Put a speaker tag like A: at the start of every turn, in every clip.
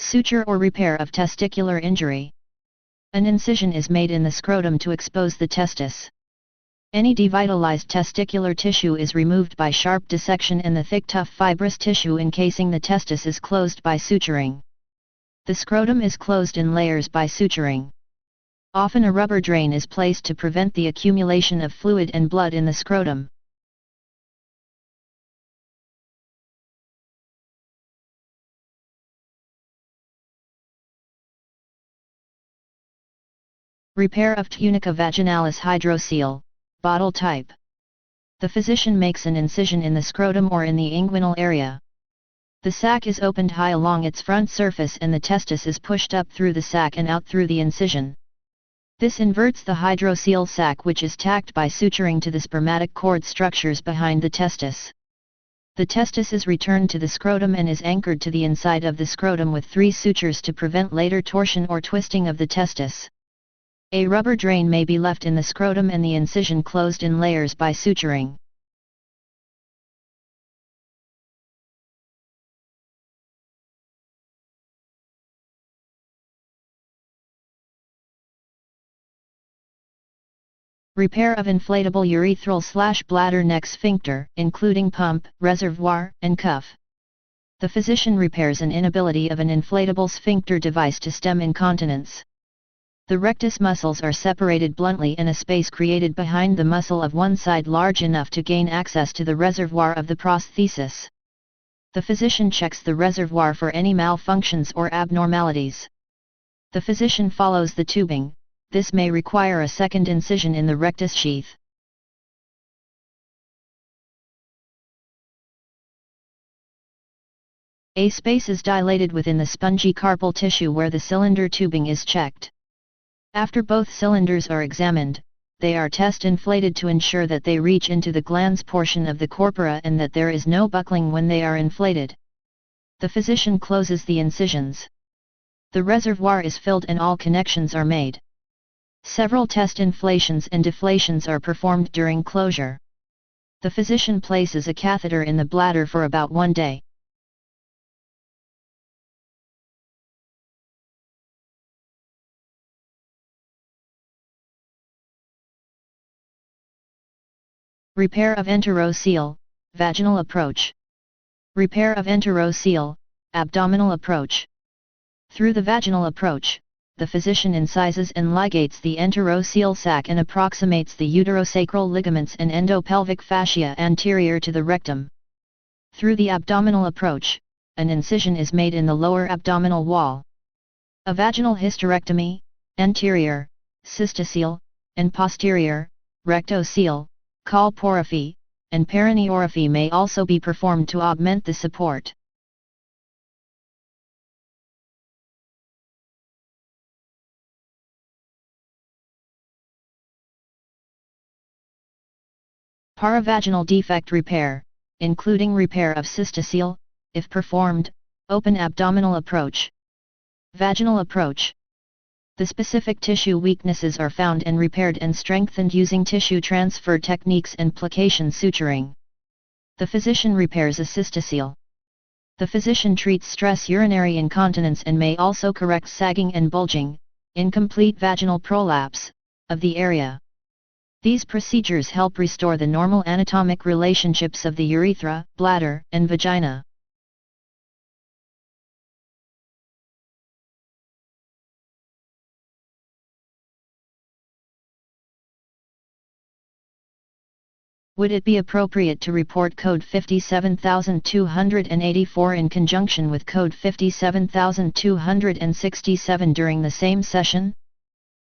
A: Suture or repair of testicular injury. An incision is made in the scrotum to expose the testis. Any devitalized testicular tissue is removed by sharp dissection and the thick tough fibrous tissue encasing the testis is closed by suturing. The scrotum is closed in layers by suturing. Often a rubber drain is placed to prevent the accumulation of fluid and blood in the scrotum. Repair of tunica vaginalis hydrocele, bottle type. The physician makes an incision in the scrotum or in the inguinal area. The sac is opened high along its front surface and the testis is pushed up through the sac and out through the incision. This inverts the hydrocele sac, which is tacked by suturing to the spermatic cord structures behind the testis. The testis is returned to the scrotum and is anchored to the inside of the scrotum with 3 sutures to prevent later torsion or twisting of the testis. A rubber drain may be left in the scrotum and the incision closed in layers by suturing. Repair of inflatable urethral/bladder neck sphincter, including pump, reservoir, and cuff. The physician repairs an inability of an inflatable sphincter device to stem incontinence. The rectus muscles are separated bluntly and a space created behind the muscle of one side large enough to gain access to the reservoir of the prosthesis. The physician checks the reservoir for any malfunctions or abnormalities. The physician follows the tubing. This may require a second incision in the rectus sheath. A space is dilated within the spongy carpal tissue where the cylinder tubing is checked. After both cylinders are examined, they are test inflated to ensure that they reach into the glans portion of the corpora and that there is no buckling when they are inflated. The physician closes the incisions. The reservoir is filled and all connections are made. Several test inflations and deflations are performed during closure. The physician places a catheter in the bladder for about 1 day. Repair of enterocele, vaginal approach. Repair of enterocele, abdominal approach. Through the vaginal approach, the physician incises and ligates the enterocele sac and approximates the uterosacral ligaments and endopelvic fascia anterior to the rectum. Through the abdominal approach, an incision is made in the lower abdominal wall. A vaginal hysterectomy, anterior, cystocele, and posterior, rectocele, colporrhaphy, and perineorrhaphy may also be performed to augment the support. Paravaginal defect repair, including repair of cystocele, if performed, open abdominal approach. Vaginal approach. The specific tissue weaknesses are found and repaired and strengthened using tissue transfer techniques and plication suturing. The physician repairs a cystocele. The physician treats stress urinary incontinence and may also correct sagging and bulging, incomplete vaginal prolapse, of the area. These procedures help restore the normal anatomic relationships of the urethra, bladder, and vagina. Would it be appropriate to report Code 57284 in conjunction with Code 57267 during the same session?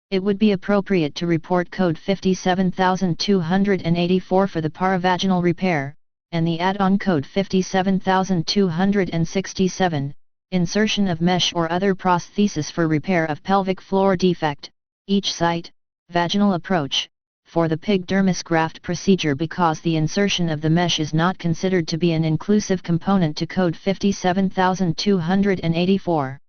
A: It would be appropriate to report Code 57284 for the paravaginal repair, and the add-on Code 57267, insertion of mesh or other prosthesis for repair of pelvic floor defect, each site, vaginal approach, for the pig dermis graft procedure because the insertion of the mesh is not considered to be an inclusive component to Code 57284.